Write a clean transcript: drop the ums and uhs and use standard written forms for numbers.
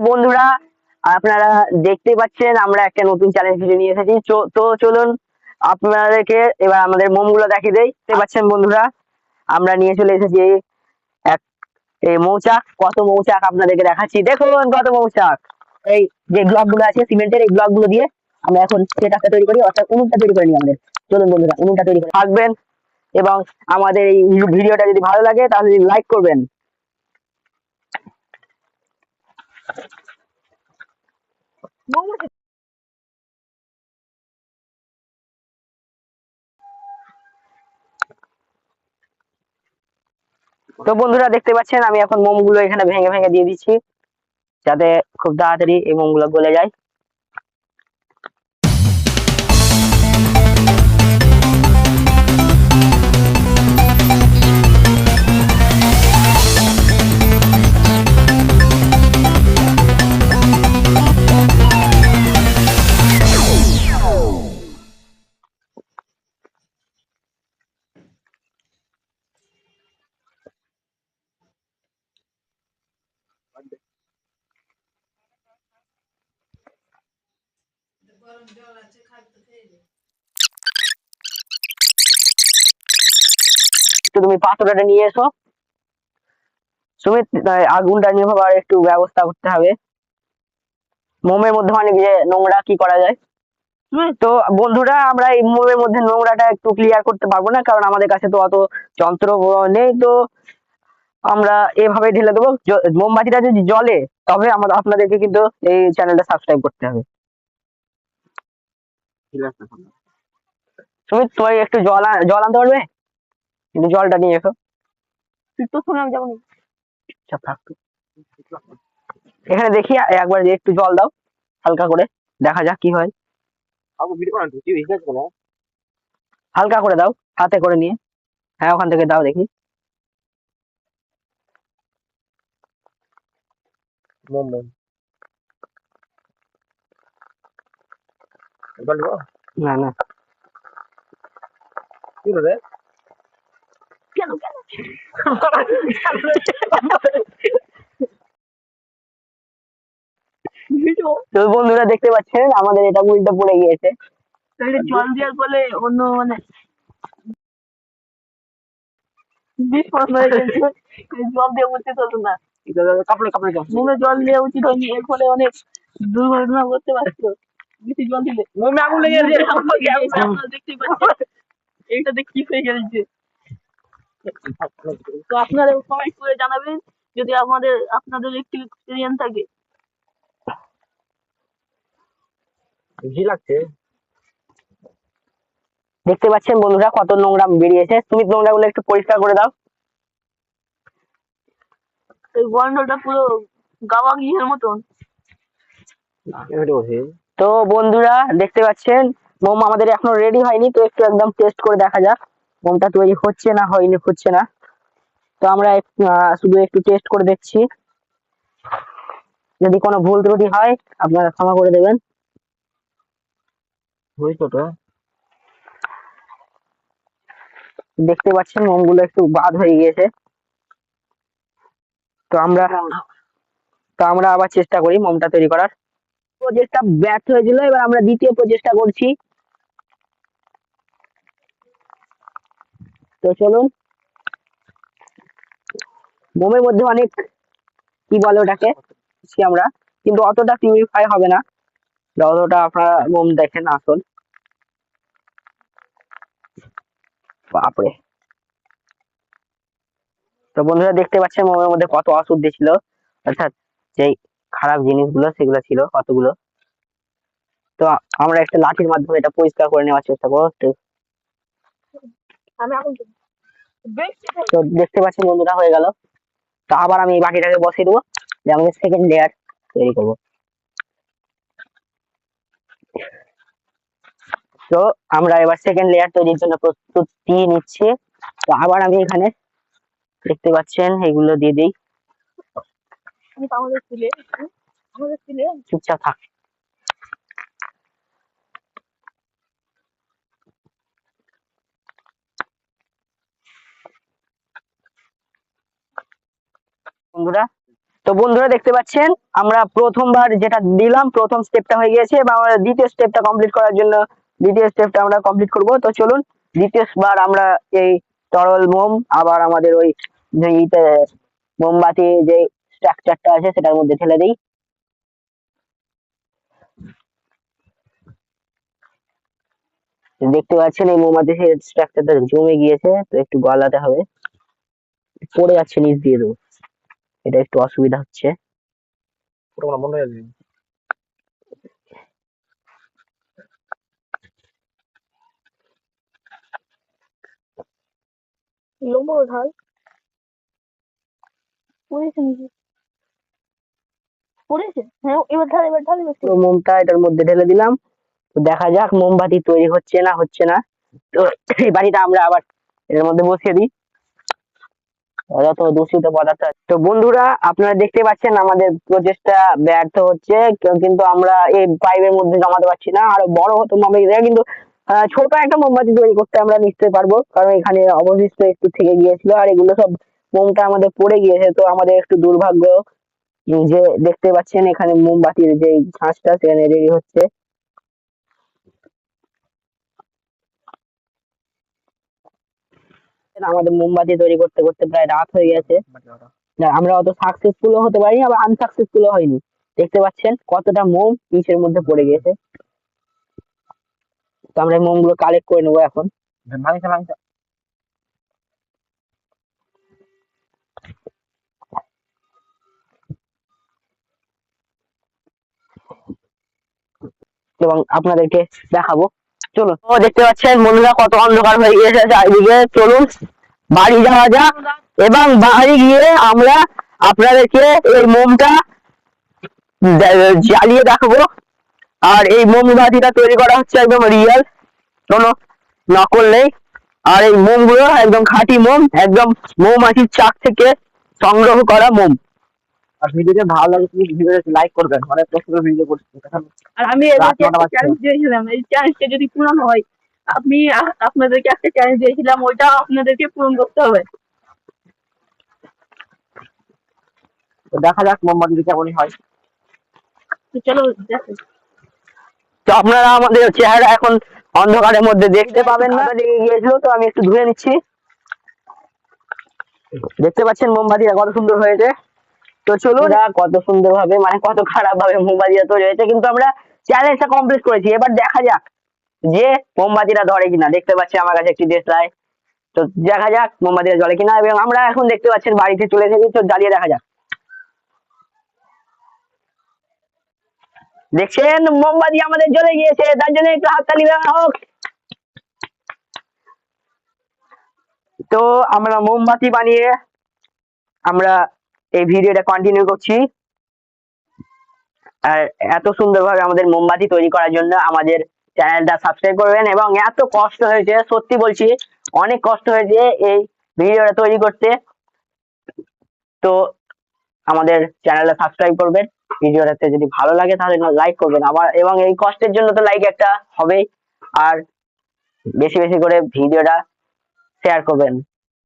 বন্ধুরা, আপনারা দেখতে পাচ্ছেন আমরা একটা নতুন চ্যালেঞ্জ ভিডিও নিয়ে এসেছি। তো চলুন আপনাদেরকে এবার আমাদের মোমগুলো দেখিয়ে দেই। দেখতে পাচ্ছেন বন্ধুরা, আমরা নিয়ে চলে এসেছি এক এই মৌচাক। কত মৌচাক আপনাদেরকে দেখাচ্ছি, দেখুন কত মৌচাক। এই যে ব্লক গুলো আছে সিমেন্টের, এই ব্লক গুলো দিয়ে আমরা এখন সেটাকে তৈরি করি, অর্থাৎ উনুনটা তৈরি করে নিই আমাদের। চলুন বন্ধুরা, উনুনটা তৈরি করে থাকবেন এবং আমাদের এই ভিডিওটা যদি ভালো লাগে তাহলে লাইক করবেন। তো বন্ধুরা দেখতে পাচ্ছেন আমি এখন মোমগুলো এখানে ভেঙে ভেঙে দিয়ে দিচ্ছি, যাতে খুব তাড়াতাড়ি এই মোমগুলো গলে যায়। তো তুমি পাথরটা নিয়ে এসো সুমিত, আগুনটা নিভাবার একটু ব্যবস্থা করতে হবে। মোমের মধ্যে অনেক যে নোংরা, কি করা যায়? তো বন্ধুরা, আমরা এই মোমের মধ্যে নোংরাটা একটু ক্লিয়ার করতে পারবো না, কারণ আমাদের কাছে তো অত যন্ত্র নেই। তো আমরা এভাবে ঢেলে দেবো। মোমবাতিটা যদি জ্বলে তবে আমাদের আপনাদেরকে কিন্তু এই চ্যানেলটা সাবস্ক্রাইব করতে হবে। সুমিত, তোমার একটু জল আনতে পারবে? কিন্তু জলটা নিয়ে এসো। তো শোনো, আমি যাবো। আচ্ছা, থাক। এখানে দেখি একবার যে একটু জল দাও হালকা করে, দেখা যাক কি হয়। হালকা করে দাও, হাতে করে নিয়ে। হ্যাঁ, ওখান থেকে দাও দেখি। না না, কেন কেন? তো বন্ধুরা দেখতে পাচ্ছেন আমাদের এটা উল্টো পড়ে গিয়েছে। জল দেওয়ার ফলে অন্য মানে জল দেওয়া উচিত হতো না, মোমে জল দেওয়া উচিত হয়নি, এর ফলে অনেক দুর্ঘটনা ঘটতে পারতো বেশি জল দিলে। মোমে আগুন লেগে আপনারা দেখতেই পাচ্ছেন এইটাতে কি হয়ে গেছে। তো আপনারা কমেন্ট করে জানাবেন যদি আপনাদের একটু এক্সপিরিয়েন্স থাকে। দেখতে পাচ্ছেন বন্ধুরা কত নোংরা বেরিয়েছে। তুমি নোংরাগুলো একটু পরিষ্কার করে দাও। এই গন্ধটা পুরো গাওয়া ঘিয়ের মতন। তো বন্ধুরা দেখতে পাচ্ছেন মোম আমাদের এখনো রেডি হয়নি, তো একটু একদম টেস্ট করে দেখা যাক মোমটা তৈরি হচ্ছে না হচ্ছে না। তো আমরা শুধু একটু টেস্ট করে দেখছি, যদি কোনো ভুল ত্রুটি হয় আপনারা ক্ষমা করে দেবেন। দেখতে পাচ্ছেন মোমগুলো একটু বাদ হয়ে গিয়েছে। তো আমরা আবার চেষ্টা করি মোমটা তৈরি করার। প্রচেষ্টা ব্যর্থ হয়েছিল, এবার আমরা দ্বিতীয় প্রচেষ্টা করছি। তো চলুন, মোমের মধ্যে অনেক কি বলে ওটাকে আমরা, কিন্তু অতটা পিউরিফাই হবে না যতটা আপনারা মোম দেখেন আসল। বাপরে! তো বন্ধুরা দেখতে পাচ্ছেন মোমের মধ্যে কত অশুদ্ধি ছিল, অর্থাৎ যেই খারাপ জিনিসগুলো সেগুলো ছিল কতগুলো। তো আমরা একটা লাঠির মাধ্যমে এটা পরিষ্কার করে নেওয়ার চেষ্টা করবো। তো দেখতে পাচ্ছেন বন্ধুরা হয়ে গেল। তো আবার আমি এই বাকিটাকে বসিয়ে দেবো, যে আমাদের সেকেন্ড লেয়ার তৈরি করবো। তো আমরা এবার সেকেন্ড লেয়ার তৈরির জন্য প্রস্তুতি নিচ্ছি। তো আবার আমি এখানে দেখতে পাচ্ছেন এগুলো দিয়ে দিই। চুপচাপ থাক। বন্ধুরা তো বন্ধুরা দেখতে পাচ্ছেন আমরা প্রথমবার যেটা দিলাম প্রথম স্টেপটা হয়ে গিয়েছে, এবং আমরা দ্বিতীয় স্টেপটা কমপ্লিট করার জন্য দ্বিতীয় স্টেপটা আমরা কমপ্লিট করব। তো চলুন দ্বিতীয়বার আমরা এই তরল মোম আবার আমাদের ওই যে মোমবাতি যে স্ট্রাকচারটা আছে সেটার মধ্যে ঢেলে দিই। দেখতে পাচ্ছেন এই মোমবাতির স্ট্রাকচারটা জমে গিয়েছে, তো একটু গলাতে হবে, পড়ে যাচ্ছে নিচ দিয়ে, দেবো, এটা একটু অসুবিধা হচ্ছে। বন্ধ হয়ে যাবে। লোমো ঢাল পড়েছে নাকি? পড়েছে? হ্যাঁ, এবার ঢাল, এবার ঢাল, এবার পুরো মোমটা এটার মধ্যে ঢেলে দিলাম। তো দেখা যাক মোমবাতি তৈরি হচ্ছে না হচ্ছে না। তো এই বাড়িটা আমরা আবার এর মধ্যে বসিয়ে দিই, যত দূষিত পদার্থ আছে। তো বন্ধুরা আপনারা দেখতে পাচ্ছেন আমাদের প্রচেষ্টা ব্যর্থ হচ্ছে, কিন্তু আমরা এই পাইপের মধ্যে জমাতে পারছি না। আরো বড় হতো মোমবাতিটা, কিন্তু ছোট একটা মোমবাতি তৈরি করতে আমরা নিশ্চয়ই পারবো, কারণ এখানে অবশিষ্ট একটু থেকে গিয়েছিল আর এগুলো সব মোমটা আমাদের পড়ে গিয়েছে। তো আমাদের একটু দুর্ভাগ্য যে দেখতে পাচ্ছেন এখানে মোমবাতির যে ছাঁচটা সেখানে রেডি হচ্ছে। আমাদের মোমবাতি তৈরি করতে করতে প্রায় রাত হয়ে গেছে। না, আমরা অত সাকসেসফুল হতে পারিনি, আবার আনসাকসেসফুল হয়নি। দেখতে পাচ্ছেন কতটা মোম নিচের মধ্যে পড়ে গিয়েছে। তো আমরা এই মোমগুলো কালেক্ট করে নেবো এখন। এবং আপনাদেরকে দেখাবো, চলুন। তো দেখতে পাচ্ছেন বন্ধুরা কত অন্ধকার হয়ে গিয়েছে চারিদিকে। চলুন বাড়ি যাওয়া যাক, এবং বাড়ি গিয়ে আমরা আপনাদেরকে এই মোমটা জ্বালিয়ে দেখাবো। আর এই মোমবাতিটা তৈরি করা হচ্ছে একদম রিয়েল, কোনো নকল নেই। আর এই মোমগুলো একদম খাঁটি মোম, একদম মৌমাছির চাক থেকে সংগ্রহ করা মোম। আর ভিডিওটা ভালো লাগে প্লিজ ভিডিওটা লাইক করবেন, অনেক কষ্ট করে ভিডিও করছি। আর আমি এদেরকে একটা চ্যালেঞ্জ দিয়েছিলাম, এই চ্যালেঞ্জটা যদি পূরণ হয়, আপনি আপনাদেরকে একটা চ্যালেঞ্জ দিয়েছিলাম, ওইটা আপনাদেরকে পূরণ করতে হবে। তো দেখা যাক মোমবাতি কেমনই হয়। তো চলো দেখো। তো আপনারা আমাদের চেহারা এখন অন্ধকারের মধ্যে দেখতে পাবেন না, লেগে গিয়েছিল, তো আমি একটু ধুয়ে নিচ্ছি। দেখতে পাচ্ছেন মোমবাতিটা কত সুন্দর হয়েছে। তো চলুন কত সুন্দর ভাবে, মানে কত খারাপ ভাবে মোমবাতিটা তৈরি হয়েছে, কিন্তু আমরা চ্যালেঞ্জটা কমপ্লিট করেছি। এবার দেখা যাক যে মোমবাতিটা ধরে কিনা। দেখতে পাচ্ছি আমার কাছে একটি দেশলাই, তো দেখা যাক মোমবাতিটা জ্বলে কিনা। এবং আমরা এখন দেখতে পাচ্ছেন বাড়িতে চলে এসেছি, তো জ্বালিয়ে দেখা যাক। দেখছেন মোমবাতি আমাদের জ্বলে গিয়েছে, তার জন্য একটু হাততালি দেওয়া হোক। তো আমরা মোমবাতি বানিয়ে আমরা এই ভিডিওটা কন্টিনিউ করছি। আর এত সুন্দরভাবে আমাদের মোমবাতি তৈরি করার জন্য আমাদের চ্যানেলটা সাবস্ক্রাইব করবেন। এবং এত কষ্ট হয়েছে, সত্যি বলছি অনেক কষ্ট হয়েছে এই ভিডিওটা তৈরি করতে। তো আমাদের চ্যানেলটা সাবস্ক্রাইব করবেন, ভিডিওটাতে যদি ভালো লাগে তাহলে লাইক করবেন আবার, এবং এই কষ্টের জন্য তো লাইক একটা হবেই। আর বেশি বেশি করে ভিডিওটা শেয়ার করবেন।